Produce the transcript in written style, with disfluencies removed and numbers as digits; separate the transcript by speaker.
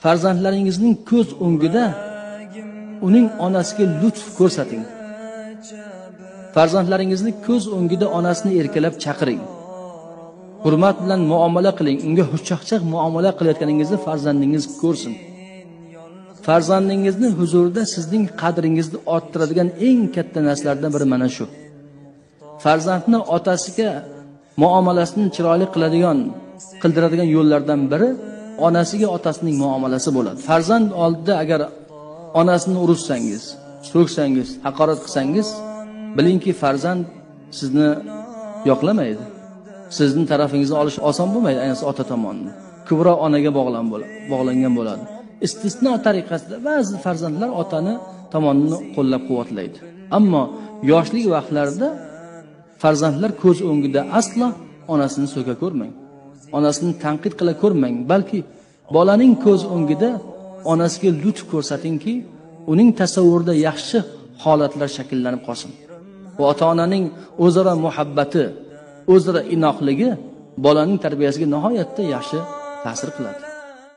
Speaker 1: Farzandlaringizning ko'z o'ngida uning onasiga lutf ko'rsating. Farzandlaringizni ko'z o'ngida onasini erkalab chaqiring. Hurmat bilan muomala qiling. Unga xushchaqchaq muomala qilayotganingizni farzandingiz ko'rsin. Farzandingizni huzurida sizning qadringizni orttiradigan eng katta narsalardan biri mana shu. Farzandni otasiga muomalasini chiroyli qildiradigan yo'llardan biri onasiga otasining muomalasi bo'ladi. Farzand oldida agar onasini ursangiz, so'ksangiz, haqorat qilsangiz, bilingki farzand sizni yoqlamaydi. Sizning tarafingizni olish oson bo'lmaydi, ayniqsa ota tomonidan. Ko'proq onaga bog'langan bo'ladi. Istisno tariqasida ba'zi farzandlar otani tomonidan qo'llab-quvvatlaydi. Ammo yoshlik vaqtlarida farzandlar ko'z o'ngida aslo onasini so'ka ko'rmang. Onasini tanqid qila ko'rmang, balki bolaning ko'z o'ngida onasiga lutf ko'rsatingki, uning tasavvurida yaxshi holatlar shakllanib qolsin. Va ota-onaning o'zaro muhabbati, o'zaro inoqligi bolaning tarbiyasiga nihoyatda yaxshi ta'sir qiladi.